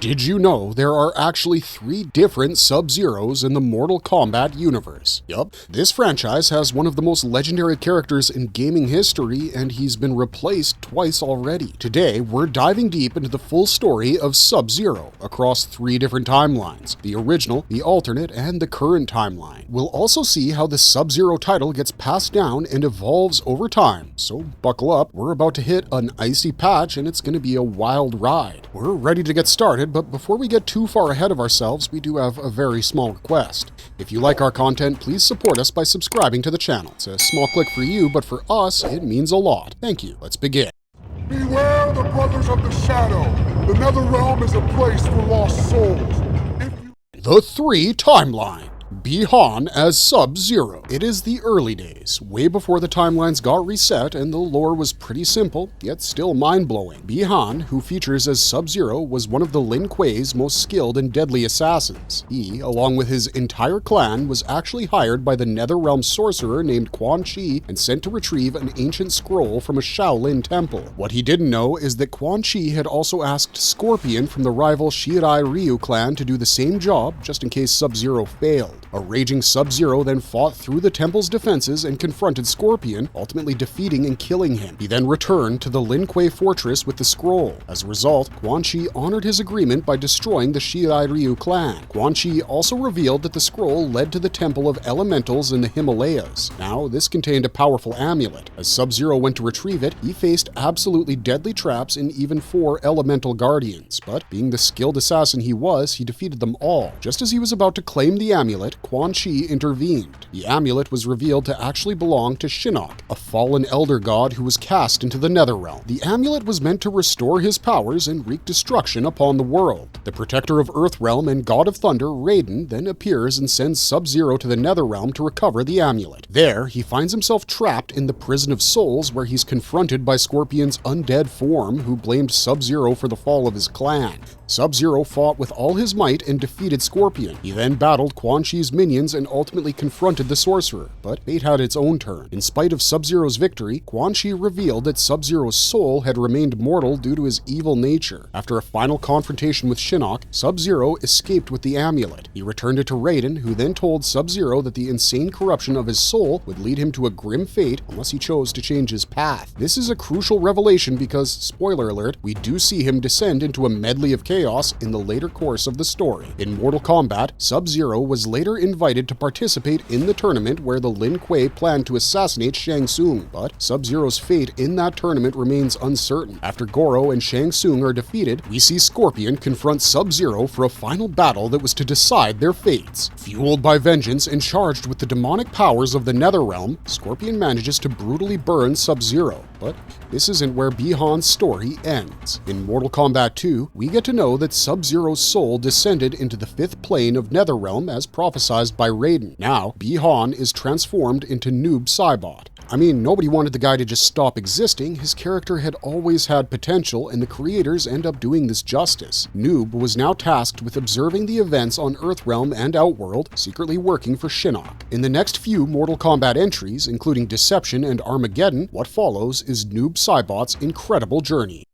Did you know there are actually 3 different Sub-Zeros in the Mortal Kombat universe? Yup, this franchise has one of the most legendary characters in gaming history, and he's been replaced twice already. Today, we're diving deep into the full story of Sub-Zero across 3 different timelines: the original, the alternate, and the current timeline. We'll also see how the Sub-Zero title gets passed down and evolves over time, so buckle up, we're about to hit an icy patch and it's going to be a wild ride. We're ready to get started, but before we get too far ahead of ourselves, we do have a very small request. If you like our content, please support us by subscribing to the channel. It's a small click for you, but for us, it means a lot. Thank you. Let's begin. Beware the brothers of the shadow. The Netherrealm is a place for lost souls. The 3 timeline. Bi-Han as Sub-Zero. It is the early days, way before the timelines got reset and the lore was pretty simple, yet still mind-blowing. Bi-Han, who features as Sub-Zero, was one of the Lin Kuei's most skilled and deadly assassins. He, along with his entire clan, was actually hired by the Netherrealm sorcerer named Quan Chi and sent to retrieve an ancient scroll from a Shaolin temple. What he didn't know is that Quan Chi had also asked Scorpion from the rival Shirai Ryu clan to do the same job, just in case Sub-Zero failed. A raging Sub-Zero then fought through the temple's defenses and confronted Scorpion, ultimately defeating and killing him. He then returned to the Lin Kuei fortress with the scroll. As a result, Quan Chi honored his agreement by destroying the Shirai Ryu clan. Quan Chi also revealed that the scroll led to the Temple of Elementals in the Himalayas. Now, this contained a powerful amulet. As Sub-Zero went to retrieve it, he faced absolutely deadly traps in even 4 elemental guardians. But being the skilled assassin he was, he defeated them all. Just as he was about to claim the amulet, Quan Chi intervened. The amulet was revealed to actually belong to Shinnok, a fallen elder god who was cast into the Netherrealm. The amulet was meant to restore his powers and wreak destruction upon the world. The protector of Earthrealm and god of thunder, Raiden, then appears and sends Sub-Zero to the Netherrealm to recover the amulet. There, he finds himself trapped in the Prison of Souls, where he's confronted by Scorpion's undead form, who blamed Sub-Zero for the fall of his clan. Sub-Zero fought with all his might and defeated Scorpion. He then battled Quan Chi's minions and ultimately confronted the sorcerer, but fate had its own turn. In spite of Sub-Zero's victory, Quan Chi revealed that Sub-Zero's soul had remained mortal due to his evil nature. After a final confrontation with Shinnok, Sub-Zero escaped with the amulet. He returned it to Raiden, who then told Sub-Zero that the insane corruption of his soul would lead him to a grim fate unless he chose to change his path. This is a crucial revelation because, spoiler alert, we do see him descend into a medley of chaos in the later course of the story. In Mortal Kombat, Sub-Zero was later invited to participate in the tournament where the Lin Kuei planned to assassinate Shang Tsung, but Sub-Zero's fate in that tournament remains uncertain. After Goro and Shang Tsung are defeated, we see Scorpion confront Sub-Zero for a final battle that was to decide their fates. Fueled by vengeance and charged with the demonic powers of the Netherrealm, Scorpion manages to brutally burn Sub-Zero. But this isn't where Bi-Han's story ends. In Mortal Kombat 2, we get to know that Sub-Zero's soul descended into the 5th plane of Netherrealm as prophesied by Raiden. Now, Bi-Han is transformed into Noob Saibot. I mean, nobody wanted the guy to just stop existing. His character had always had potential, and the creators end up doing this justice. Noob was now tasked with observing the events on Earthrealm and Outworld, secretly working for Shinnok. In the next few Mortal Kombat entries, including Deception and Armageddon, what follows is Noob Saibot's incredible journey.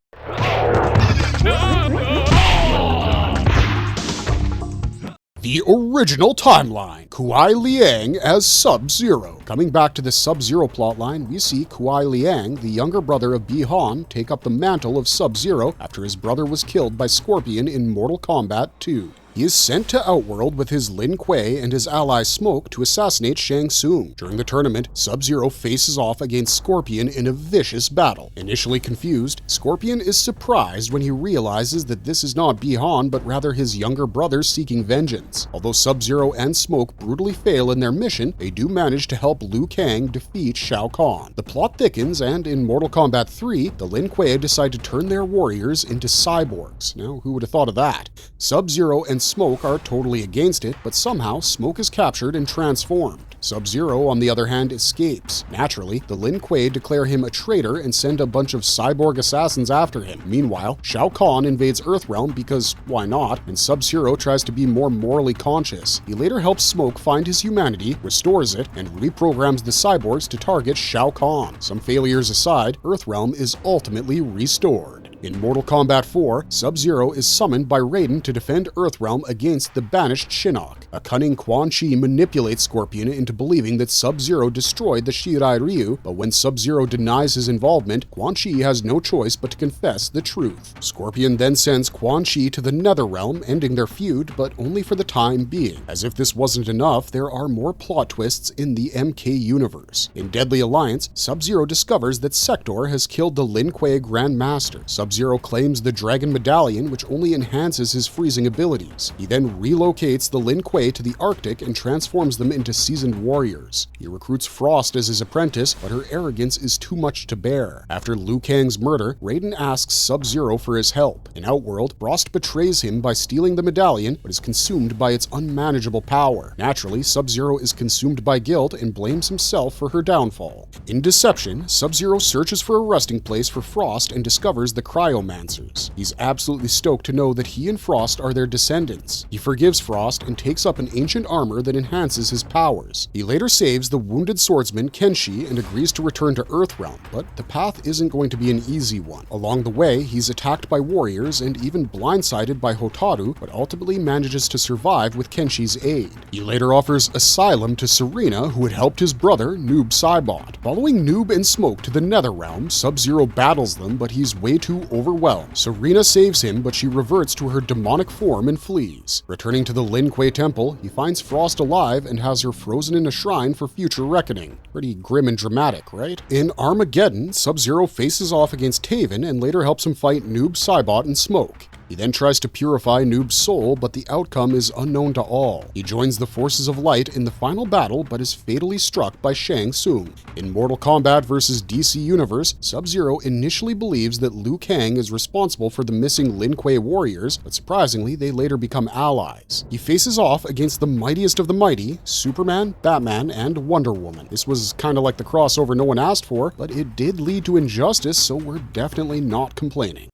The original timeline, Kuai Liang as Sub-Zero. Coming back to the Sub-Zero plotline, we see Kuai Liang, the younger brother of Bi-Han, take up the mantle of Sub-Zero after his brother was killed by Scorpion in Mortal Kombat 2. He is sent to Outworld with his Lin Kuei and his ally Smoke to assassinate Shang Tsung. During the tournament, Sub-Zero faces off against Scorpion in a vicious battle. Initially confused, Scorpion is surprised when he realizes that this is not Bi-Han but rather his younger brother seeking vengeance. Although Sub-Zero and Smoke brutally fail in their mission, they do manage to help Liu Kang defeat Shao Kahn. The plot thickens, and in Mortal Kombat 3, the Lin Kuei decide to turn their warriors into cyborgs. Now, who would have thought of that? Sub-Zero and Smoke are totally against it, but somehow Smoke is captured and transformed. Sub-Zero, on the other hand, escapes. Naturally, the Lin Kuei declare him a traitor and send a bunch of cyborg assassins after him. Meanwhile, Shao Kahn invades Earthrealm because why not, and Sub-Zero tries to be more morally conscious. He later helps Smoke find his humanity, restores it, and reprograms the cyborgs to target Shao Kahn. Some failures aside, Earthrealm is ultimately restored. In Mortal Kombat 4, Sub-Zero is summoned by Raiden to defend Earthrealm against the banished Shinnok. A cunning Quan Chi manipulates Scorpion into believing that Sub-Zero destroyed the Shirai Ryu, but when Sub-Zero denies his involvement, Quan Chi has no choice but to confess the truth. Scorpion then sends Quan Chi to the Netherrealm, ending their feud, but only for the time being. As if this wasn't enough, there are more plot twists in the MK universe. In Deadly Alliance, Sub-Zero discovers that Sector has killed the Lin Kuei Grandmaster. Sub-Zero claims the Dragon Medallion, which only enhances his freezing abilities. He then relocates the Lin Kuei to the Arctic and transforms them into seasoned warriors. He recruits Frost as his apprentice, but her arrogance is too much to bear. After Liu Kang's murder, Raiden asks Sub-Zero for his help. In Outworld, Frost betrays him by stealing the medallion, but is consumed by its unmanageable power. Naturally, Sub-Zero is consumed by guilt and blames himself for her downfall. In Deception, Sub-Zero searches for a resting place for Frost and discovers the Cryomancers. He's absolutely stoked to know that he and Frost are their descendants. He forgives Frost and takes up an ancient armor that enhances his powers. He later saves the wounded swordsman Kenshi and agrees to return to Earthrealm, but the path isn't going to be an easy one. Along the way, he's attacked by warriors and even blindsided by Hotaru, but ultimately manages to survive with Kenshi's aid. He later offers asylum to Serena, who had helped his brother, Noob Saibot. Following Noob and Smoke to the Netherrealm, Sub-Zero battles them, but he's way too overwhelmed. Serena saves him, but she reverts to her demonic form and flees. Returning to the Lin Kuei Temple, he finds Frost alive and has her frozen in a shrine for future reckoning. Pretty grim and dramatic, right? In Armageddon, Sub-Zero faces off against Taven and later helps him fight Noob Saibot and Smoke. He then tries to purify Noob's soul, but the outcome is unknown to all. He joins the forces of light in the final battle, but is fatally struck by Shang Tsung. In Mortal Kombat vs. DC Universe, Sub-Zero initially believes that Liu Kang is responsible for the missing Lin Kuei warriors, but surprisingly, they later become allies. He faces off against the mightiest of the mighty, Superman, Batman, and Wonder Woman. This was kinda like the crossover no one asked for, but it did lead to injustice, so we're definitely not complaining.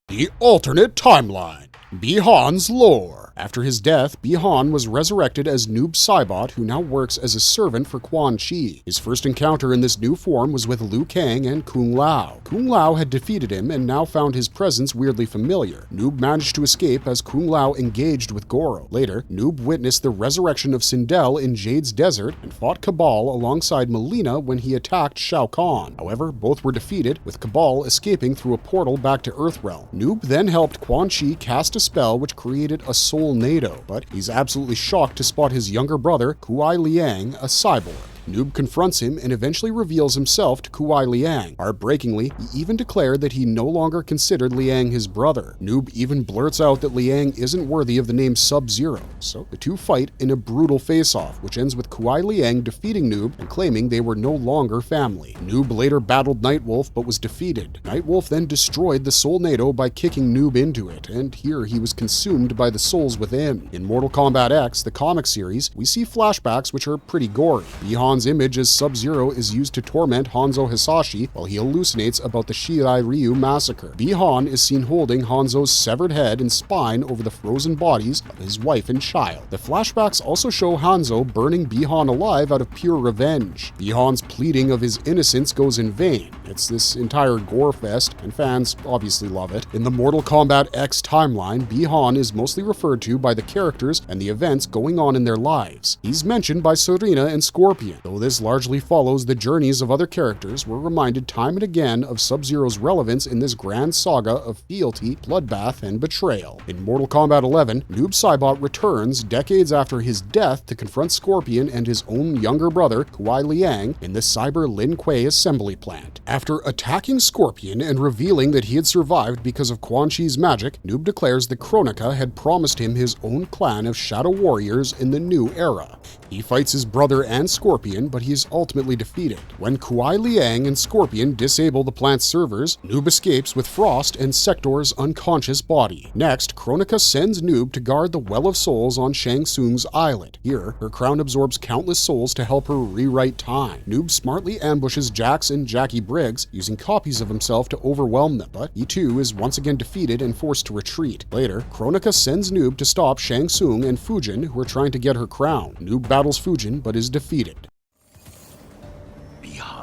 The alternate timeline. Bi-Han's lore. After his death, Bi-Han was resurrected as Noob Saibot, who now works as a servant for Quan Chi. His first encounter in this new form was with Liu Kang and Kung Lao. Kung Lao had defeated him and now found his presence weirdly familiar. Noob managed to escape as Kung Lao engaged with Goro. Later, Noob witnessed the resurrection of Sindel in Jade's desert and fought Cabal alongside Melina when he attacked Shao Kahn. However, both were defeated, with Cabal escaping through a portal back to Earthrealm. Noob then helped Quan Chi cast a spell which created a Soulnado, but he's absolutely shocked to spot his younger brother, Kuai Liang, a cyborg. Noob confronts him and eventually reveals himself to Kuai Liang. Heartbreakingly, he even declared that he no longer considered Liang his brother. Noob even blurts out that Liang isn't worthy of the name Sub-Zero, so the two fight in a brutal face-off, which ends with Kuai Liang defeating Noob and claiming they were no longer family. Noob later battled Nightwolf but was defeated. Nightwolf then destroyed the Soulnado by kicking Noob into it, and here he was consumed by the souls within. In Mortal Kombat X, the comic series, we see flashbacks which are pretty gory. Bi-Han's image as Sub-Zero is used to torment Hanzo Hisashi while he hallucinates about the Shirai Ryu massacre. Bi-Han is seen holding Hanzo's severed head and spine over the frozen bodies of his wife and child. The flashbacks also show Hanzo burning Bi-Han alive out of pure revenge. Bi-Han's pleading of his innocence goes in vain. It's this entire gore fest, and fans obviously love it. In the Mortal Kombat X timeline, Bi-Han is mostly referred to by the characters and the events going on in their lives. He's mentioned by Serena and Scorpion. Though this largely follows the journeys of other characters, we're reminded time and again of Sub-Zero's relevance in this grand saga of fealty, bloodbath, and betrayal. In Mortal Kombat 11, Noob Saibot returns decades after his death to confront Scorpion and his own younger brother, Kuai Liang, in the Cyber Lin Kuei assembly plant. After attacking Scorpion and revealing that he had survived because of Quan Chi's magic, Noob declares that Kronika had promised him his own clan of Shadow Warriors in the new era. He fights his brother and Scorpion, but he is ultimately defeated. When Kuai Liang and Scorpion disable the plant's servers, Noob escapes with Frost and Sector's unconscious body. Next, Kronika sends Noob to guard the Well of Souls on Shang Tsung's island. Here, her crown absorbs countless souls to help her rewrite time. Noob smartly ambushes Jax and Jackie Briggs, using copies of himself to overwhelm them, but he too is once again defeated and forced to retreat. Later, Kronika sends Noob to stop Shang Tsung and Fujin, who are trying to get her crown. Noob battles Fujin, but is defeated. Bi-Han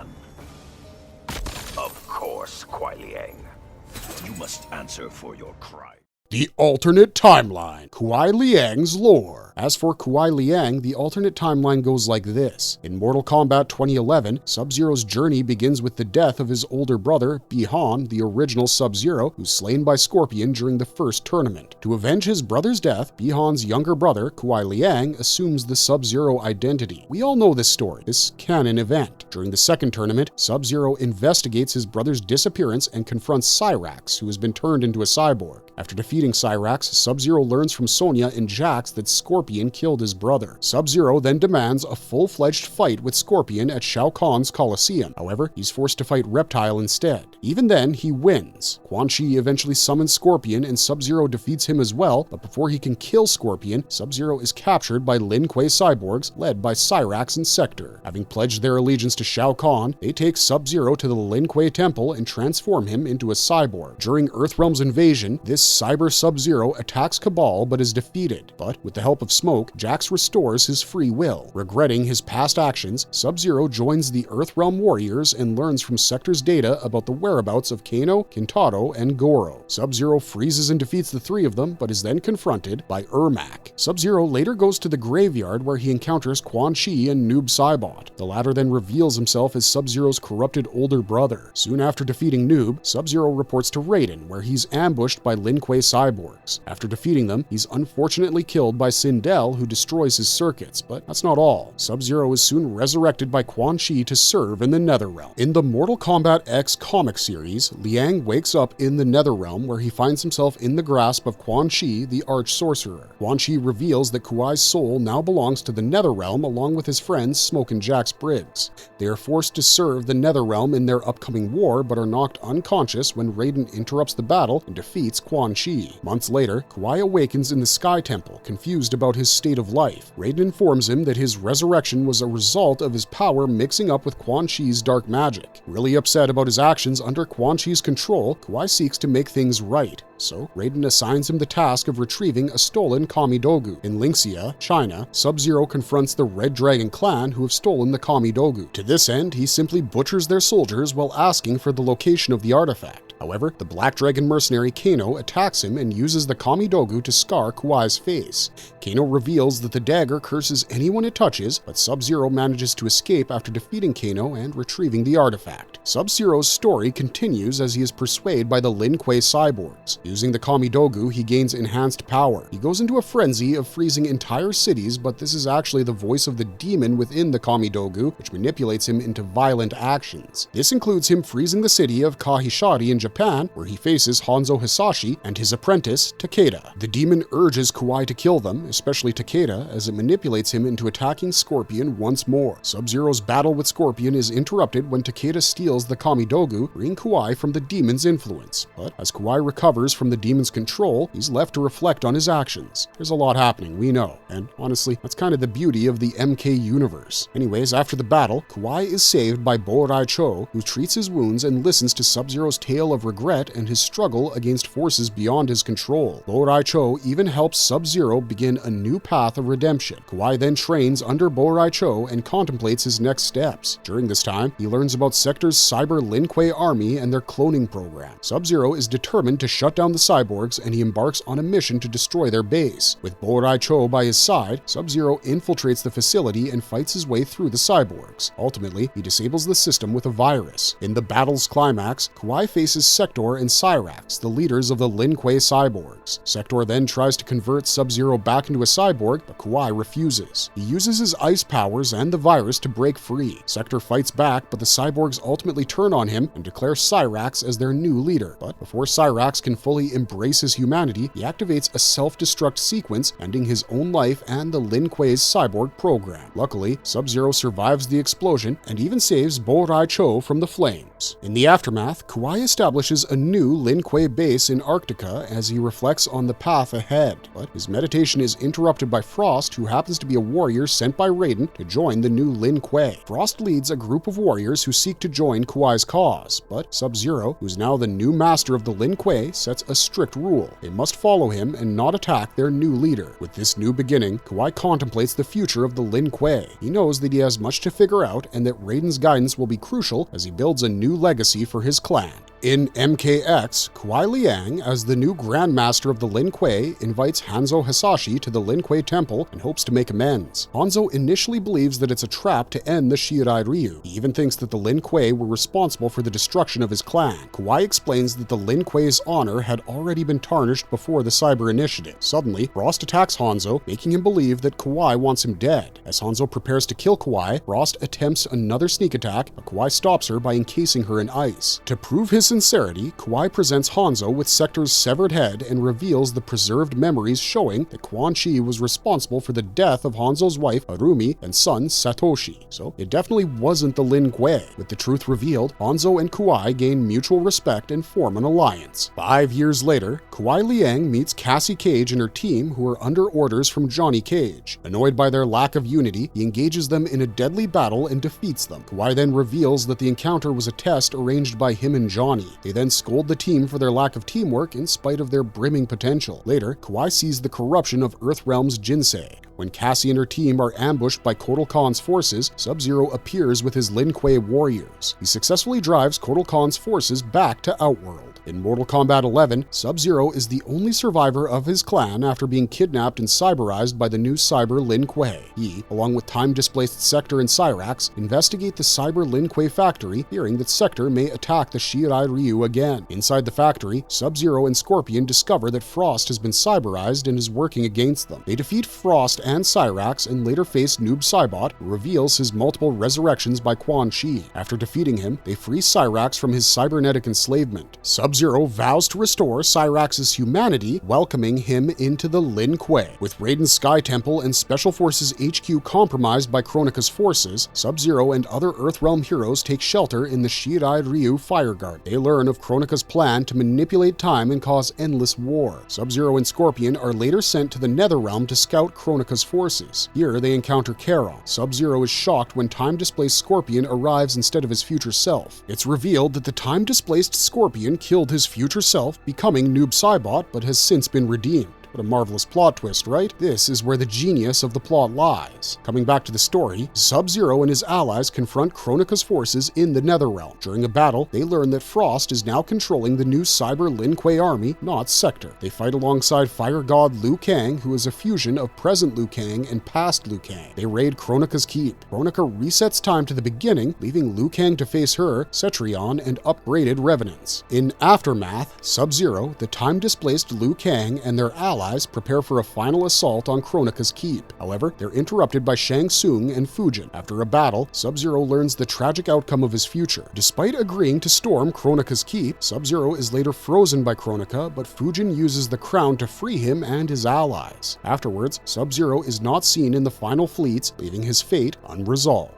must answer for your crime. The alternate timeline, Kuai Liang's lore. As for Kuai Liang, the alternate timeline goes like this. In Mortal Kombat 2011, Sub-Zero's journey begins with the death of his older brother, Bi-Han, the original Sub-Zero, who's slain by Scorpion during the first tournament. To avenge his brother's death, Bi-Han's younger brother, Kuai Liang, assumes the Sub-Zero identity. We all know this story, this canon event. During the second tournament, Sub-Zero investigates his brother's disappearance and confronts Cyrax, who has been turned into a cyborg. After defeating Cyrax, Sub-Zero learns from Sonya and Jax that Scorpion killed his brother. Sub-Zero then demands a full-fledged fight with Scorpion at Shao Kahn's Coliseum. However, he's forced to fight Reptile instead. Even then, he wins. Quan Chi eventually summons Scorpion and Sub-Zero defeats him as well, but before he can kill Scorpion, Sub-Zero is captured by Lin Kuei cyborgs led by Cyrax and Sector. Having pledged their allegiance to Shao Kahn, they take Sub-Zero to the Lin Kuei temple and transform him into a cyborg. During Earthrealm's invasion, this cyber Sub-Zero attacks Cabal but is defeated. But with the help of Smoke, Jax restores his free will. Regretting his past actions, Sub-Zero joins the Earthrealm warriors and learns from Sector's data about the whereabouts of Kano, Kintaro, and Goro. Sub-Zero freezes and defeats the three of them, but is then confronted by Ermac. Sub-Zero later goes to the graveyard where he encounters Quan Chi and Noob Saibot. The latter then reveals himself as Sub-Zero's corrupted older brother. Soon after defeating Noob, Sub-Zero reports to Raiden, where he's ambushed by Lin Kuei cyborgs. After defeating them, he's unfortunately killed by Sindel, who destroys his circuits, but that's not all. Sub-Zero is soon resurrected by Quan Chi to serve in the Netherrealm. In the Mortal Kombat X comic series, Liang wakes up in the Netherrealm where he finds himself in the grasp of Quan Chi, the arch-sorcerer. Quan Chi reveals that Kuai's soul now belongs to the Netherrealm along with his friends Smoke and Jax Briggs. They are forced to serve the Netherrealm in their upcoming war, but are knocked unconscious when Raiden interrupts the battle and defeats Quan Chi. Months later, Kuai awakens in the Sky Temple, confused about his state of life. Raiden informs him that his resurrection was a result of his power mixing up with Quan Chi's dark magic. Really upset about his actions under Quan Chi's control, Kuai seeks to make things right. So, Raiden assigns him the task of retrieving a stolen Kamidogu. In Lingxia, China, Sub-Zero confronts the Red Dragon clan who have stolen the Kamidogu. To this end, he simply butchers their soldiers while asking for the location of the artifact. However, the Black Dragon mercenary Kano attacks him and uses the Kamidogu to scar Kuai's face. Kano reveals that the dagger curses anyone it touches, but Sub-Zero manages to escape after defeating Kano and retrieving the artifact. Sub-Zero's story continues as he is persuaded by the Lin Kuei cyborgs. Using the Kamidogu, he gains enhanced power. He goes into a frenzy of freezing entire cities, but this is actually the voice of the demon within the Kamidogu, which manipulates him into violent actions. This includes him freezing the city of Kahishari in Japan, where he faces Hanzo Hisashi and his apprentice, Takeda. The demon urges Kuai to kill them, especially Takeda, as it manipulates him into attacking Scorpion once more. Sub-Zero's battle with Scorpion is interrupted when Takeda steals the Kamidogu, freeing Kuai from the demon's influence. But as Kuai recovers from the demon's control, he's left to reflect on his actions. There's a lot happening, we know, and honestly, that's kind of the beauty of the MK universe. Anyways, after the battle, Kuai is saved by Bo Rai Cho, who treats his wounds and listens to Sub-Zero's tale of regret and his struggle against forces beyond his control. Bo Rai Cho even helps Sub-Zero begin a new path of redemption. Kuai then trains under Bo Rai Cho and contemplates his next steps. During this time, he learns about Sector's cyber Lin Kuei army and their cloning program. Sub-Zero is determined to shut down the cyborgs, and he embarks on a mission to destroy their base. With Bo Rai Cho by his side, Sub-Zero infiltrates the facility and fights his way through the cyborgs. Ultimately, he disables the system with a virus. In the battle's climax, Kuai faces Sector and Cyrax, the leaders of the Lin Kuei cyborgs. Sector then tries to convert Sub-Zero back into a cyborg, but Kuai refuses. He uses his ice powers and the virus to break free. Sector fights back, but the cyborgs ultimately turn on him and declare Cyrax as their new leader. But before Cyrax can fully embrace his humanity, he activates a self-destruct sequence, ending his own life and the Lin Kuei's cyborg program. Luckily, Sub-Zero survives the explosion and even saves Bo Rai Cho from the flames. In the aftermath, Kuai establishes a new Lin Kuei base in Arctica as he reflects on the path ahead, but his meditation is interrupted by Frost, who happens to be a warrior sent by Raiden to join the new Lin Kuei. Frost leads a group of warriors who seek to join Kuai's cause, but Sub-Zero, who's now the new master of the Lin Kuei, sets a strict rule. They must follow him and not attack their new leader. With this new beginning, Kuai contemplates the future of the Lin Kuei. He knows that he has much to figure out and that Raiden's guidance will be crucial as he builds a new legacy for his clan. In MKX, Kuai Liang, as the new Grandmaster of the Lin Kuei, invites Hanzo Hasashi to the Lin Kuei Temple and hopes to make amends. Hanzo initially believes that it's a trap to end the Shirai Ryu. He even thinks that the Lin Kuei were responsible for the destruction of his clan. Kuai explains that the Lin Kuei's honor had already been tarnished before the Cyber Initiative. Suddenly, Frost attacks Hanzo, making him believe that Kuai wants him dead. As Hanzo prepares to kill Kuai, Frost attempts another sneak attack, but Kuai stops her by encasing her in ice. To prove his sincerity, Kuai presents Hanzo with Sector's severed head and reveals the preserved memories showing that Quan Chi was responsible for the death of Hanzo's wife Harumi and son Satoshi. So it definitely wasn't the Lin Kuei. With the truth revealed, Hanzo and Kuai gain mutual respect and form an alliance. 5 years later, Kuai Liang meets Cassie Cage and her team, who are under orders from Johnny Cage. Annoyed by their lack of unity, he engages them in a deadly battle and defeats them. Kuai then reveals that the encounter was a test arranged by him and Johnny. They then scold the team for their lack of teamwork in spite of their brimming potential. Later, Kuai sees the corruption of Earthrealm's Jinsei. When Cassie and her team are ambushed by Kotal Khan's forces, Sub-Zero appears with his Lin Kuei warriors. He successfully drives Kotal Khan's forces back to Outworld. In Mortal Kombat 11, Sub-Zero is the only survivor of his clan after being kidnapped and cyberized by the new Cyber Lin Kuei. He, along with time-displaced Sector and Cyrax, investigate the Cyber Lin Kuei factory, fearing that Sector may attack the Shirai Ryu again. Inside the factory, Sub-Zero and Scorpion discover that Frost has been cyberized and is working against them. They defeat Frost and Cyrax and later face Noob Saibot, who reveals his multiple resurrections by Quan Chi. After defeating him, they free Cyrax from his cybernetic enslavement. Sub-Zero vows to restore Cyrax's humanity, welcoming him into the Lin Kuei. With Raiden's Sky Temple and Special Forces HQ compromised by Kronika's forces, Sub-Zero and other Earthrealm heroes take shelter in the Shirai Ryu Fireguard. They learn of Kronika's plan to manipulate time and cause endless war. Sub-Zero and Scorpion are later sent to the Netherrealm to scout Kronika's forces. Here they encounter Charon. Sub-Zero is shocked when time-displaced Scorpion arrives instead of his future self. It's revealed that the time-displaced Scorpion killed his future self, becoming Noob Saibot, but has since been redeemed. What a marvelous plot twist, right? This is where the genius of the plot lies. Coming back to the story, Sub-Zero and his allies confront Kronika's forces in the Netherrealm. During a battle, they learn that Frost is now controlling the new Cyber Lin Kuei army, not Sector. They fight alongside Fire God Liu Kang, who is a fusion of present Liu Kang and past Liu Kang. They raid Kronika's keep. Kronika resets time to the beginning, leaving Liu Kang to face her, Cetrion, and upgraded Revenants. In Aftermath, Sub-Zero, the time-displaced Liu Kang, and their allies prepare for a final assault on Kronika's keep. However, they're interrupted by Shang Tsung and Fujin. After a battle, Sub-Zero learns the tragic outcome of his future. Despite agreeing to storm Kronika's keep, Sub-Zero is later frozen by Kronika, but Fujin uses the crown to free him and his allies. Afterwards, Sub-Zero is not seen in the final fleets, leaving his fate unresolved.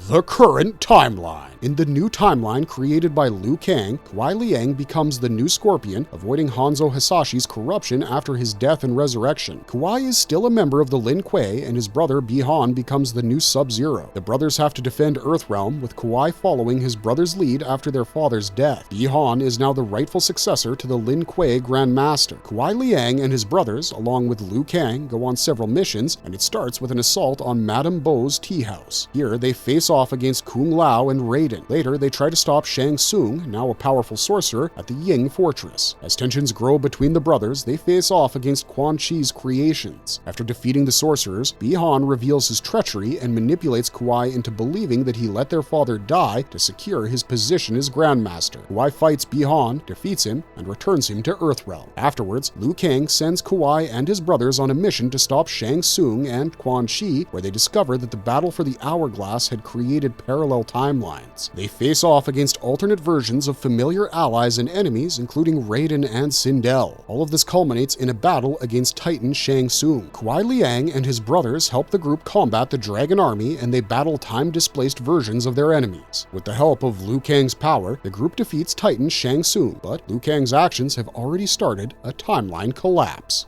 The current timeline. In the new timeline created by Liu Kang, Kuai Liang becomes the new Scorpion, avoiding Hanzo Hasashi's corruption after his death and resurrection. Kuai is still a member of the Lin Kuei, and his brother Bi-Han becomes the new Sub-Zero. The brothers have to defend Earthrealm, with Kuai following his brother's lead after their father's death. Bi-Han is now the rightful successor to the Lin Kuei Grandmaster. Kuai Liang and his brothers, along with Liu Kang, go on several missions, and it starts with an assault on Madame Bo's tea house. Here, they face off against Kung Lao and Raiden. Later, they try to stop Shang Tsung, now a powerful sorcerer, at the Ying Fortress. As tensions grow between the brothers, they face off against Quan Chi's creations. After defeating the sorcerers, Bi-Han reveals his treachery and manipulates Kuai into believing that he let their father die to secure his position as Grandmaster. Kuai fights Bi-Han, defeats him, and returns him to Earthrealm. Afterwards, Liu Kang sends Kuai and his brothers on a mission to stop Shang Tsung and Quan Chi, where they discover that the battle for the Hourglass had created parallel timelines. They face off against alternate versions of familiar allies and enemies, including Raiden and Sindel. All of this culminates in a battle against Titan Shang Tsung. Kuai Liang and his brothers help the group combat the Dragon Army, and they battle time-displaced versions of their enemies. With the help of Liu Kang's power, the group defeats Titan Shang Tsung, but Liu Kang's actions have already started a timeline collapse.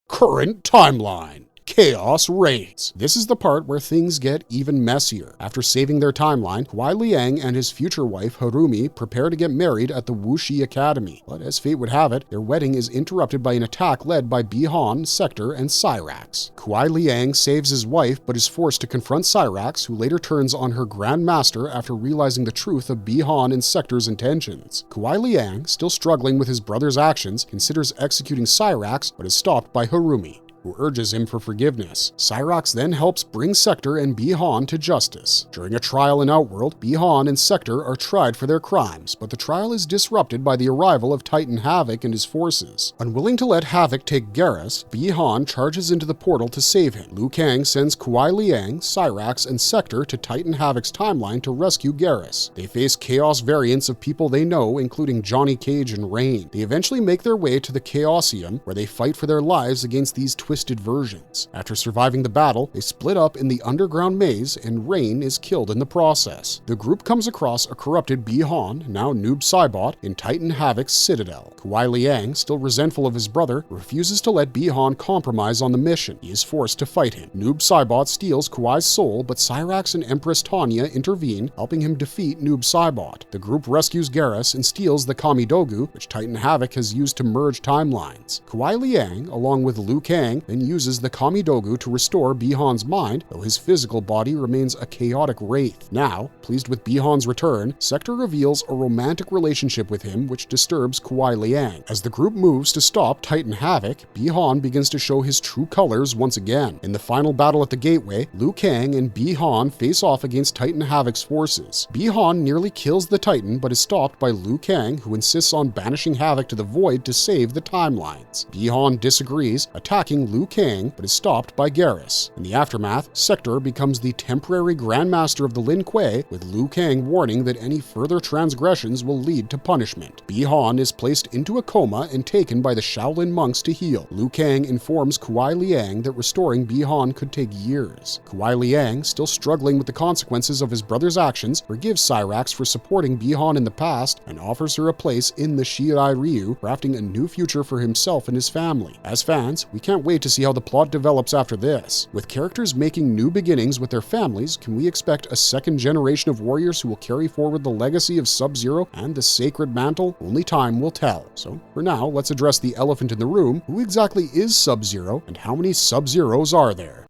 Current timeline. chaos reigns. This is the part where things get even messier. After saving their timeline, Kuai Liang and his future wife Harumi prepare to get married at the Wuxi Academy. But as fate would have it, their wedding is interrupted by an attack led by Bi-Han, Sector, and Cyrax. Kuai Liang saves his wife but is forced to confront Cyrax, who later turns on her Grandmaster after realizing the truth of Bi-Han and Sector's intentions. Kuai Liang, still struggling with his brother's actions, considers executing Cyrax but is stopped by Harumi, who urges him for forgiveness. Cyrax then helps bring Sector and Bi-Han to justice. During a trial in Outworld, Bi-Han and Sector are tried for their crimes, but the trial is disrupted by the arrival of Titan Havoc and his forces. Unwilling to let Havoc take Garrus, Bi-Han charges into the portal to save him. Liu Kang sends Kuai Liang, Cyrax, and Sector to Titan Havoc's timeline to rescue Garrus. They face chaos variants of people they know, including Johnny Cage and Rain. They eventually make their way to the Chaosium, where they fight for their lives against these twisted versions. After surviving the battle, they split up in the underground maze, and Rain is killed in the process. The group comes across a corrupted Bi-Han, now Noob Saibot, in Titan Havoc's citadel. Kuai Liang, still resentful of his brother, refuses to let Bi-Han compromise on the mission. He is forced to fight him. Noob Saibot steals Kuai's soul, but Cyrax and Empress Tanya intervene, helping him defeat Noob Saibot. The group rescues Garrus and steals the Kamidogu, which Titan Havoc has used to merge timelines. Kuai Liang, along with Liu Kang, then uses the Kamidogu to restore Bi-Han's mind, though his physical body remains a chaotic wraith. Now, pleased with Bi-Han's return, Sector reveals a romantic relationship with him, which disturbs Kuai Liang. As the group moves to stop Titan Havoc, Bi-Han begins to show his true colors once again. In the final battle at the Gateway, Liu Kang and Bi-Han face off against Titan Havoc's forces. Bi-Han nearly kills the Titan, but is stopped by Liu Kang, who insists on banishing Havoc to the Void to save the timelines. Bi-Han disagrees, attacking Liu Kang, but is stopped by Garrus. In the aftermath, Sector becomes the temporary Grandmaster of the Lin Kuei, with Liu Kang warning that any further transgressions will lead to punishment. Bi-Han is placed into a coma and taken by the Shaolin monks to heal. Liu Kang informs Kuai Liang that restoring Bi-Han could take years. Kuai Liang, still struggling with the consequences of his brother's actions, forgives Cyrax for supporting Bi-Han in the past and offers her a place in the Shirai Ryu, crafting a new future for himself and his family. As fans, we can't wait to see how the plot develops after this. With characters making new beginnings with their families, can we expect a second generation of warriors who will carry forward the legacy of Sub-Zero and the Sacred Mantle? Only time will tell. So, for now, let's address the elephant in the room. Who exactly is Sub-Zero, and how many Sub-Zeros are there?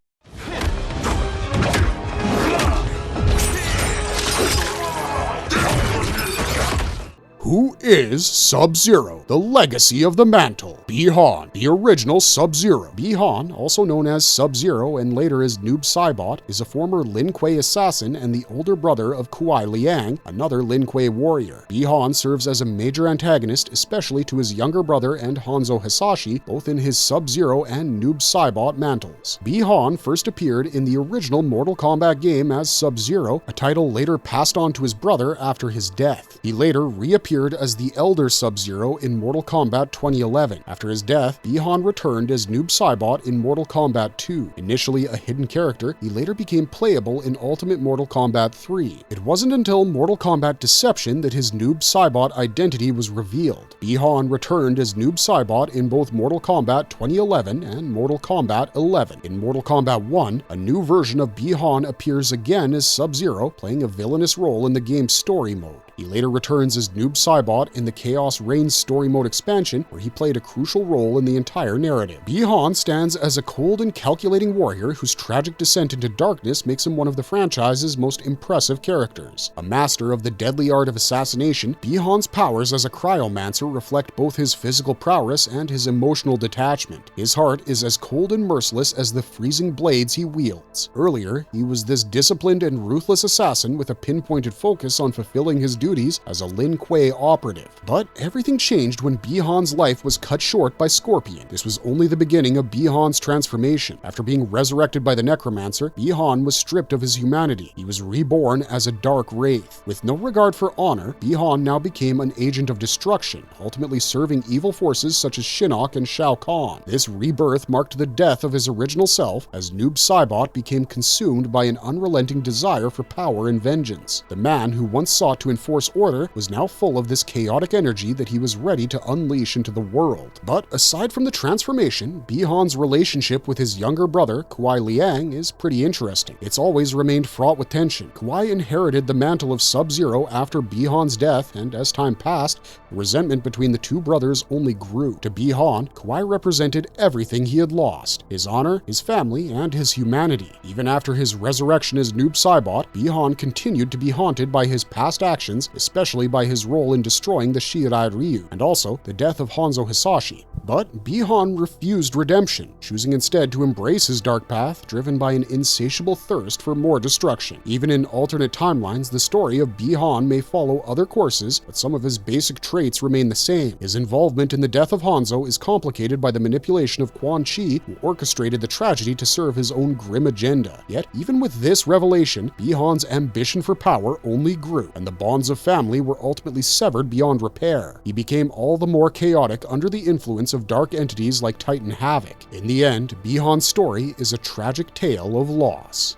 Who is Sub-Zero? The legacy of the mantle. Bi-Han, the original Sub-Zero. Bi-Han, also known as Sub-Zero and later as Noob Saibot, is a former Lin Kuei assassin and the older brother of Kuai Liang, another Lin Kuei warrior. Bi-Han serves as a major antagonist, especially to his younger brother and Hanzo Hasashi, both in his Sub-Zero and Noob Saibot mantles. Bi-Han first appeared in the original Mortal Kombat game as Sub-Zero, a title later passed on to his brother after his death. He later reappeared as the Elder Sub-Zero in Mortal Kombat 2011. After his death, Bi-Han returned as Noob Saibot in Mortal Kombat 2. Initially a hidden character, he later became playable in Ultimate Mortal Kombat 3. It wasn't until Mortal Kombat Deception that his Noob Saibot identity was revealed. Bi-Han returned as Noob Saibot in both Mortal Kombat 2011 and Mortal Kombat 11. In Mortal Kombat 1, a new version of Bi-Han appears again as Sub-Zero, playing a villainous role in the game's story mode. He later returns as Noob Saibot in the Chaos Reigns story mode expansion, where he played a crucial role in the entire narrative. Bi-Han stands as a cold and calculating warrior whose tragic descent into darkness makes him one of the franchise's most impressive characters. A master of the deadly art of assassination, Bi-Han's powers as a cryomancer reflect both his physical prowess and his emotional detachment. His heart is as cold and merciless as the freezing blades he wields. Earlier, he was this disciplined and ruthless assassin with a pinpointed focus on fulfilling his duties as a Lin Kuei operative. But everything changed when Bi-Han's life was cut short by Scorpion. This was only the beginning of Bi-Han's transformation. After being resurrected by the Necromancer, Bi-Han was stripped of his humanity. He was reborn as a dark wraith. With no regard for honor, Bi-Han now became an agent of destruction, ultimately serving evil forces such as Shinnok and Shao Kahn. This rebirth marked the death of his original self, as Noob Saibot became consumed by an unrelenting desire for power and vengeance. The man who once sought to enforce enforce order, was now full of this chaotic energy that he was ready to unleash into the world. But aside from the transformation, Bi-Han's relationship with his younger brother, Kuai Liang, is pretty interesting. It's always remained fraught with tension. Kuai inherited the mantle of Sub-Zero after Bi-Han's death, and as time passed, the resentment between the two brothers only grew. To Bi-Han, Kuai represented everything he had lost: his honor, his family, and his humanity. Even after his resurrection as Noob Saibot, Bi-Han continued to be haunted by his past actions, especially by his role in destroying the Shirai Ryu, and also the death of Hanzo Hisashi. But Bi-Han refused redemption, choosing instead to embrace his dark path, driven by an insatiable thirst for more destruction. Even in alternate timelines, the story of Bi-Han may follow other courses, but some of his basic traits remain the same. His involvement in the death of Hanzo is complicated by the manipulation of Quan Chi, who orchestrated the tragedy to serve his own grim agenda. Yet, even with this revelation, Bi-Han's ambition for power only grew, and the bonds of family were ultimately severed beyond repair. He became all the more chaotic under the influence of dark entities like Titan Havoc. In the end, Bi-Han's story is a tragic tale of loss.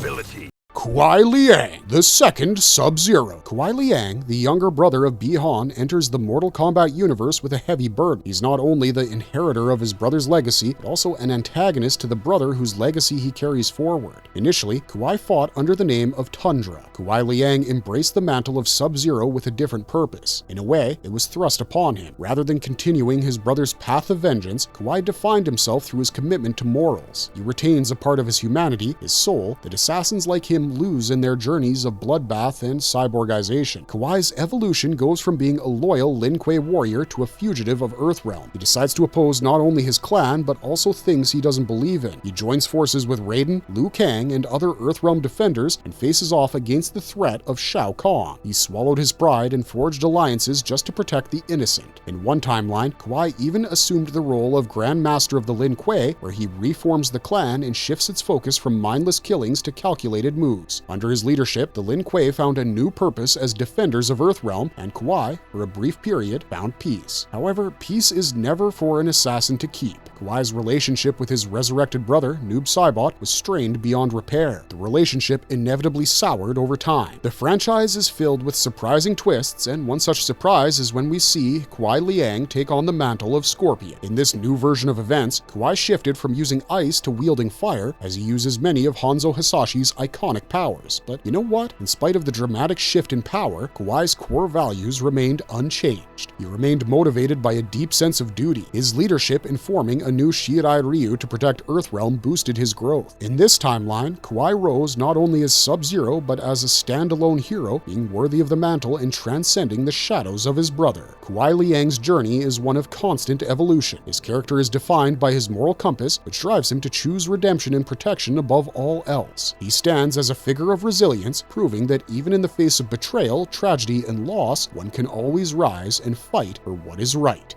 Ability. Kuai Liang, the second Sub-Zero. Kuai Liang, the younger brother of Bi-Han, enters the Mortal Kombat universe with a heavy burden. He's not only the inheritor of his brother's legacy, but also an antagonist to the brother whose legacy he carries forward. Initially, Kuai fought under the name of Tundra. Kuai Liang embraced the mantle of Sub-Zero with a different purpose. In a way, it was thrust upon him. Rather than continuing his brother's path of vengeance, Kuai defined himself through his commitment to morals. He retains a part of his humanity, his soul, that assassins like him lose in their journeys of bloodbath and cyborgization. Kuai's evolution goes from being a loyal Lin Kuei warrior to a fugitive of Earthrealm. He decides to oppose not only his clan, but also things he doesn't believe in. He joins forces with Raiden, Liu Kang, and other Earthrealm defenders and faces off against the threat of Shao Kahn. He swallowed his pride and forged alliances just to protect the innocent. In one timeline, Kuai even assumed the role of Grandmaster of the Lin Kuei, where he reforms the clan and shifts its focus from mindless killings to calculated moves. Under his leadership, the Lin Kuei found a new purpose as defenders of Earthrealm, and Kuai, for a brief period, found peace. However, peace is never for an assassin to keep. Kuai's relationship with his resurrected brother, Noob Saibot, was strained beyond repair. The relationship inevitably soured over time. The franchise is filled with surprising twists, and one such surprise is when we see Kuai Liang take on the mantle of Scorpion. In this new version of events, Kuai shifted from using ice to wielding fire, as he uses many of Hanzo Hisashi's iconic powers. But you know what? In spite of the dramatic shift in power, Kuai's core values remained unchanged. He remained motivated by a deep sense of duty. His leadership in forming a new Shirai Ryu to protect Earthrealm boosted his growth. In this timeline, Kuai rose not only as Sub-Zero, but as a standalone hero, being worthy of the mantle and transcending the shadows of his brother. Kuai Liang's journey is one of constant evolution. His character is defined by his moral compass, which drives him to choose redemption and protection above all else. He stands as a figure of resilience, proving that even in the face of betrayal, tragedy, and loss, one can always rise and fight for what is right.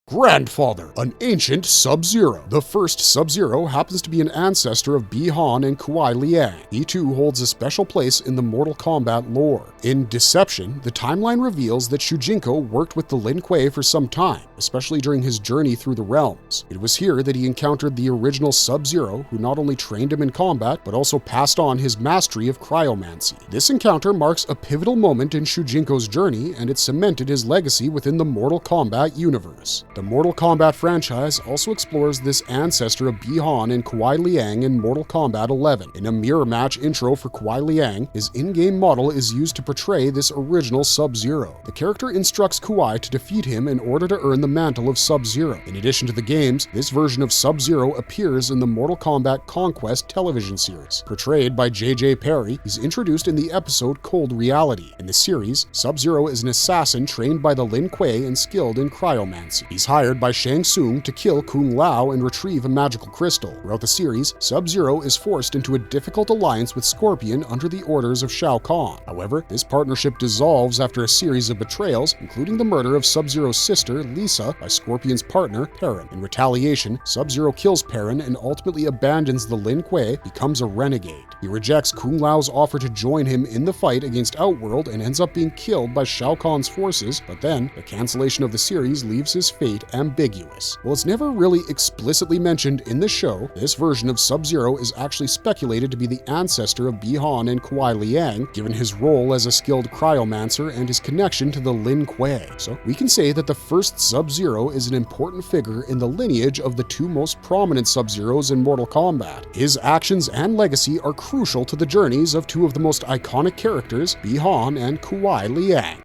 Grandfather, an ancient Sub-Zero. The first Sub-Zero happens to be an ancestor of Bi-Han and Kuai Liang. He too holds a special place in the Mortal Kombat lore. In Deception, the timeline reveals that Shujinko worked with the Lin Kuei for some time, especially during his journey through the realms. It was here that he encountered the original Sub-Zero, who not only trained him in combat, but also passed on his mastery of cryomancy. This encounter marks a pivotal moment in Shujinko's journey, and it cemented his legacy within the Mortal Kombat universe. The Mortal Kombat franchise also explores this ancestor of Bi-Han and Kuai Liang in Mortal Kombat 11. In a mirror match intro for Kuai Liang, his in-game model is used to portray this original Sub-Zero. The character instructs Kuai to defeat him in order to earn the mantle of Sub-Zero. In addition to the games, this version of Sub-Zero appears in the Mortal Kombat Conquest television series. Portrayed by J.J. Perry, he's introduced in the episode Cold Reality. In the series, Sub-Zero is an assassin trained by the Lin Kuei and skilled in cryomancy. He's hired by Shang Tsung to kill Kung Lao and retrieve a magical crystal. Throughout the series, Sub-Zero is forced into a difficult alliance with Scorpion under the orders of Shao Kahn. However, this partnership dissolves after a series of betrayals, including the murder of Sub-Zero's sister, Lisa, by Scorpion's partner, Perrin. In retaliation, Sub-Zero kills Perrin and ultimately abandons the Lin Kuei, becomes a renegade. He rejects Kung Lao's offer to join him in the fight against Outworld and ends up being killed by Shao Kahn's forces, but then, the cancellation of the series leaves his fate fate ambiguous. While it's never really explicitly mentioned in the show, this version of Sub-Zero is actually speculated to be the ancestor of Bi-Han and Kuai Liang, given his role as a skilled cryomancer and his connection to the Lin Kuei. So we can say that the first Sub-Zero is an important figure in the lineage of the two most prominent Sub-Zeros in Mortal Kombat. His actions and legacy are crucial to the journeys of two of the most iconic characters, Bi-Han and Kuai Liang.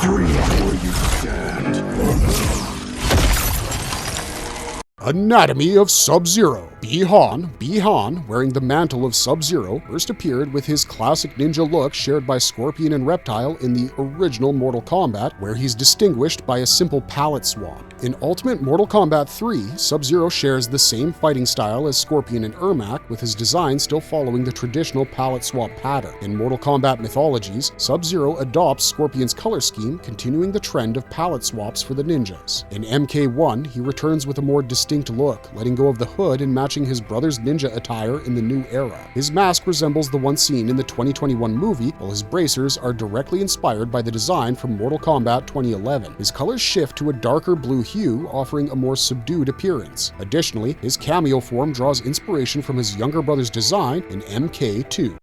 Free where you stand. Anatomy of Sub-Zero. Bi-Han, wearing the mantle of Sub-Zero, first appeared with his classic ninja look shared by Scorpion and Reptile in the original Mortal Kombat, where he's distinguished by a simple palette swap. In Ultimate Mortal Kombat 3, Sub-Zero shares the same fighting style as Scorpion and Ermac, with his design still following the traditional palette swap pattern. In Mortal Kombat Mythologies, Sub-Zero adopts Scorpion's color scheme, continuing the trend of palette swaps for the ninjas. In MK1, he returns with a more distinct look, letting go of the hood and matching his brother's ninja attire in the new era. His mask resembles the one seen in the 2021 movie, while his bracers are directly inspired by the design from Mortal Kombat 2011. His colors shift to a darker blue hue, offering a more subdued appearance. Additionally, his cameo form draws inspiration from his younger brother's design in MK2.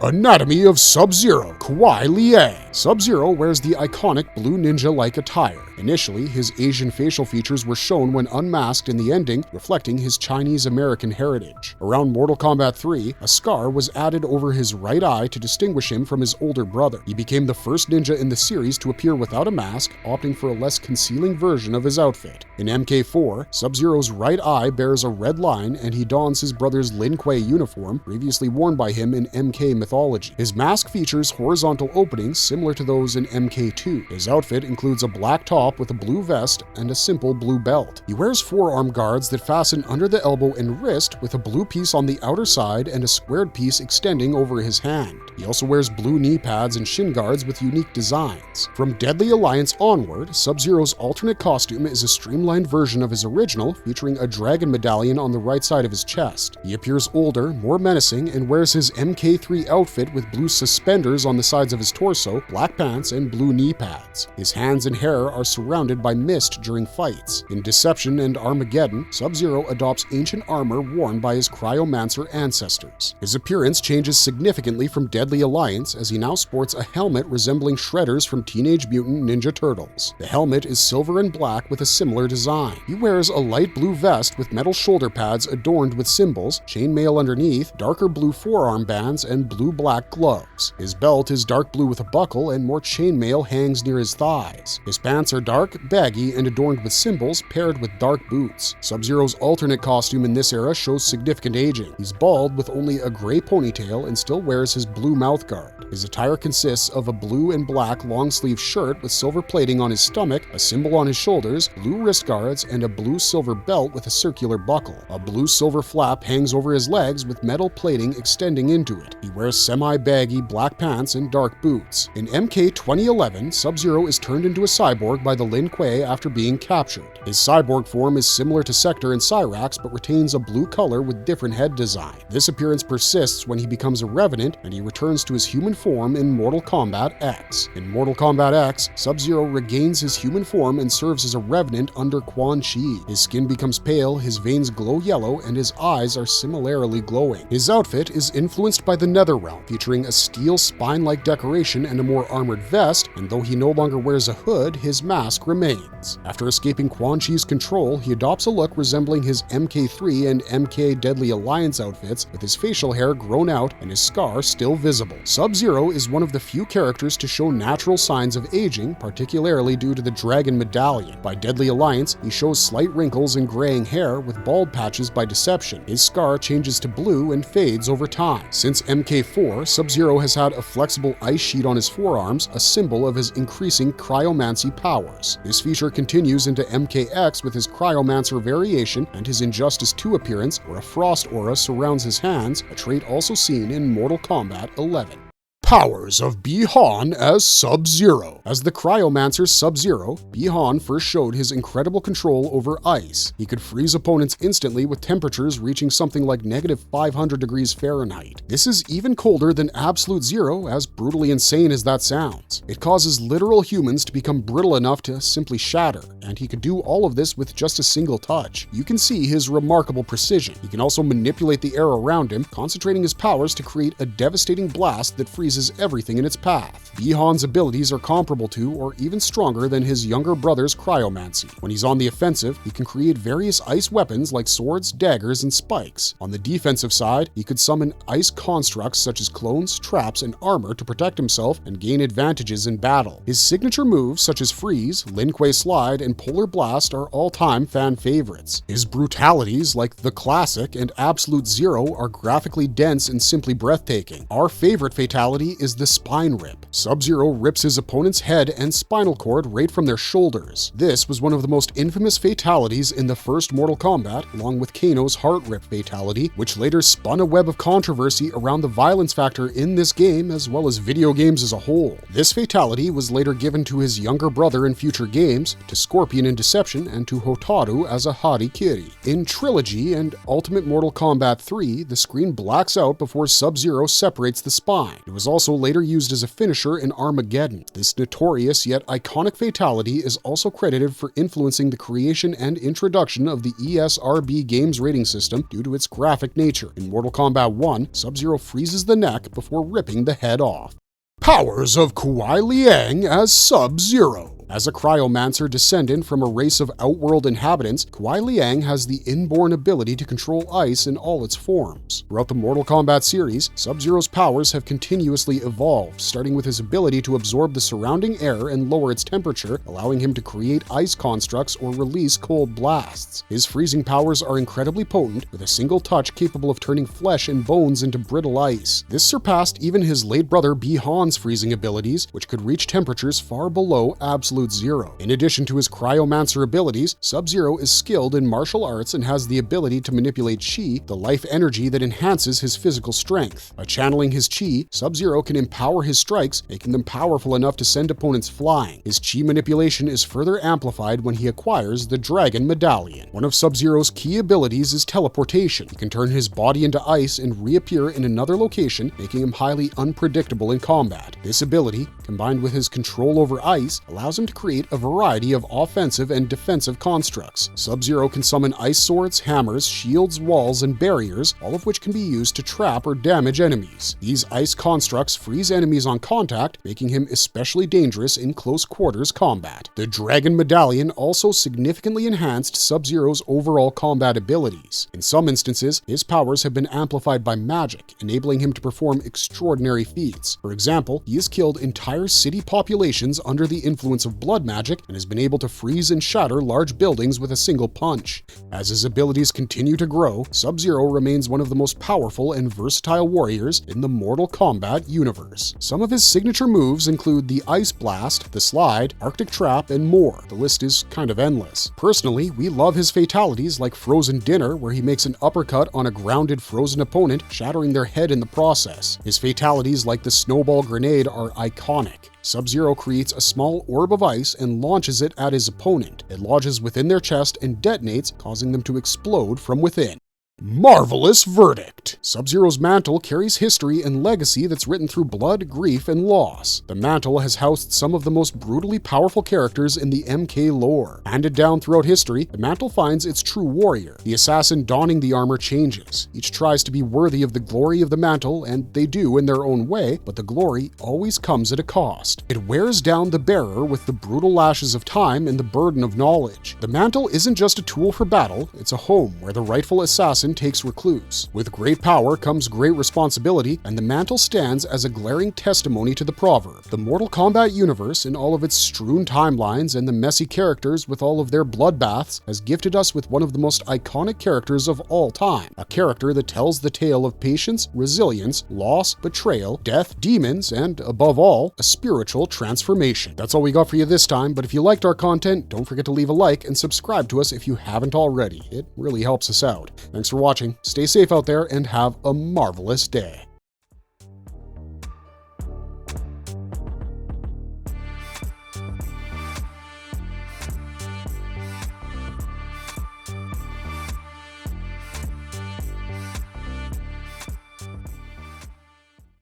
Anatomy of Sub-Zero. Kuai Liang. Sub-Zero wears the iconic blue ninja-like attire. Initially, his Asian facial features were shown when unmasked in the ending, reflecting his Chinese-American heritage. Around Mortal Kombat 3, a scar was added over his right eye to distinguish him from his older brother. He became the first ninja in the series to appear without a mask, opting for a less concealing version of his outfit. In MK4, Sub-Zero's right eye bears a red line and he dons his brother's Lin Kuei uniform, previously worn by him in MK mythology. His mask features horizontal openings similar to those in MK2. His outfit includes a black top with a blue vest and a simple blue belt. He wears forearm guards that fasten under the elbow and wrist, with a blue piece on the outer side and a squared piece extending over his hand. He also wears blue knee pads and shin guards with unique designs. From Deadly Alliance onward, Sub-Zero's alternate costume is a streamlined version of his original, featuring a dragon medallion on the right side of his chest. He appears older, more menacing, and wears his MK3 outfit with blue suspenders on the sides of his torso, black pants, and blue knee pads. His hands and hair are surrounded by mist during fights. In Deception and Armageddon, Sub-Zero adopts ancient armor worn by his cryomancer ancestors. His appearance changes significantly from Deadly Alliance, as he now sports a helmet resembling Shredder's from Teenage Mutant Ninja Turtles. The helmet is silver and black with a similar design. He wears a light blue vest with metal shoulder pads adorned with symbols, chainmail underneath, darker blue forearm bands, and blue-black gloves. His belt is dark blue with a buckle, and more chainmail hangs near his thighs. His pants are dark, baggy, and adorned with symbols paired with dark boots. Sub-Zero's alternate costume in this era shows significant aging. He's bald with only a gray ponytail and still wears his blue mouthguard. His attire consists of a blue and black long-sleeve shirt with silver plating on his stomach, a symbol on his shoulders, blue wrist guards, and a blue-silver belt with a circular buckle. A blue-silver flap hangs over his legs with metal plating extending into it. He wears semi-baggy black pants and dark boots. In MK 2011, Sub-Zero is turned into a cyborg by the Lin Kuei after being captured. His cyborg form is similar to Sector and Cyrax, but retains a blue color with different head design. This appearance persists when he becomes a Revenant, and he returns to his human form in Mortal Kombat X. In Mortal Kombat X, Sub-Zero regains his human form and serves as a Revenant under Quan Chi. His skin becomes pale, his veins glow yellow, and his eyes are similarly glowing. His outfit is influenced by the Netherrealm, featuring a steel spine-like decoration and a more armored vest, and though he no longer wears a hood, his mask remains. After escaping Quan Chi's control, he adopts a look resembling his MK3 and MK Deadly Alliance outfits, with his facial hair grown out and his scar still visible. Sub-Zero is one of the few characters to show natural signs of aging, particularly due to the Dragon Medallion. By Deadly Alliance, he shows slight wrinkles and graying hair with bald patches by Deception. His scar changes to blue and fades over time. Since MK4, Sub-Zero has had a flexible ice sheet on his forearms, a symbol of his increasing cryomancy powers. This feature continues into MKX with his cryomancer variation and his Injustice 2 appearance, where a frost aura surrounds his hands, a trait also seen in Mortal Kombat 11. Powers of Bi-Han as Sub-Zero. As the Cryomancer Sub-Zero, Bi-Han first showed his incredible control over ice. He could freeze opponents instantly with temperatures reaching something like -500 degrees Fahrenheit. This is even colder than Absolute Zero, as brutally insane as that sounds. It causes literal humans to become brittle enough to simply shatter, and he could do all of this with just a single touch. You can see his remarkable precision. He can also manipulate the air around him, concentrating his powers to create a devastating blast that freezes everything in its path. Bi-Han's abilities are comparable to, or even stronger than, his younger brother's cryomancy. When he's on the offensive, he can create various ice weapons like swords, daggers, and spikes. On the defensive side, he could summon ice constructs such as clones, traps, and armor to protect himself and gain advantages in battle. His signature moves such as Freeze, Lin Kuei Slide, and Polar Blast are all-time fan favorites. His brutalities like the Classic and Absolute Zero are graphically dense and simply breathtaking. Our favorite fatality is the Spine Rip. Sub-Zero rips his opponent's head and spinal cord right from their shoulders. This was one of the most infamous fatalities in the first Mortal Kombat, along with Kano's Heart Rip fatality, which later spun a web of controversy around the violence factor in this game as well as video games as a whole. This fatality was later given to his younger brother in future games, to Scorpion in Deception, and to Hotaru as a Harikiri. In Trilogy and Ultimate Mortal Kombat 3, the screen blacks out before Sub-Zero separates the spine. It was also later used as a finisher in Armageddon. This notorious yet iconic fatality is also credited for influencing the creation and introduction of the ESRB games rating system due to its graphic nature. In Mortal Kombat 1, Sub-Zero freezes the neck before ripping the head off. Powers of Kuai Liang as Sub-Zero. As a cryomancer descendant from a race of outworld inhabitants, Kuai Liang has the inborn ability to control ice in all its forms. Throughout the Mortal Kombat series, Sub-Zero's powers have continuously evolved, starting with his ability to absorb the surrounding air and lower its temperature, allowing him to create ice constructs or release cold blasts. His freezing powers are incredibly potent, with a single touch capable of turning flesh and bones into brittle ice. This surpassed even his late brother Bi-Han's freezing abilities, which could reach temperatures far below Absolute Zero. In addition to his cryomancer abilities, Sub-Zero is skilled in martial arts and has the ability to manipulate Chi, the life energy that enhances his physical strength. By channeling his Chi, Sub-Zero can empower his strikes, making them powerful enough to send opponents flying. His Chi manipulation is further amplified when he acquires the Dragon Medallion. One of Sub-Zero's key abilities is teleportation. He can turn his body into ice and reappear in another location, making him highly unpredictable in combat. This ability, combined with his control over ice, allows him to create a variety of offensive and defensive constructs. Sub-Zero can summon ice swords, hammers, shields, walls, and barriers, all of which can be used to trap or damage enemies. These ice constructs freeze enemies on contact, making him especially dangerous in close quarters combat. The Dragon Medallion also significantly enhanced Sub-Zero's overall combat abilities. In some instances, his powers have been amplified by magic, enabling him to perform extraordinary feats. For example, he has killed entire city populations under the influence of blood magic and has been able to freeze and shatter large buildings with a single punch. As his abilities continue to grow, Sub-Zero remains one of the most powerful and versatile warriors in the Mortal Kombat universe. Some of his signature moves include the Ice Blast, the Slide, Arctic Trap, and more. The list is kind of endless. Personally, we love his fatalities like Frozen Dinner, where he makes an uppercut on a grounded frozen opponent, shattering their head in the process. His fatalities like the Snowball Grenade are iconic. Sub-Zero creates a small orb of ice and launches it at his opponent. It lodges within their chest and detonates, causing them to explode from within. Marvelous Verdict. Sub-Zero's mantle carries history and legacy that's written through blood, grief, and loss. The mantle has housed some of the most brutally powerful characters in the MK lore. Handed down throughout history, the mantle finds its true warrior. The assassin donning the armor changes. Each tries to be worthy of the glory of the mantle, and they do in their own way, but the glory always comes at a cost. It wears down the bearer with the brutal lashes of time and the burden of knowledge. The mantle isn't just a tool for battle, it's a home where the rightful assassin takes recluse. With great power comes great responsibility, and the mantle stands as a glaring testimony to the proverb. The Mortal Kombat universe, in all of its strewn timelines and the messy characters with all of their bloodbaths, has gifted us with one of the most iconic characters of all time. A character that tells the tale of patience, resilience, loss, betrayal, death, demons, and, above all, a spiritual transformation. That's all we got for you this time, but if you liked our content, don't forget to leave a like and subscribe to us if you haven't already. It really helps us out. Thanks for watching, stay safe out there, and have a marvelous day.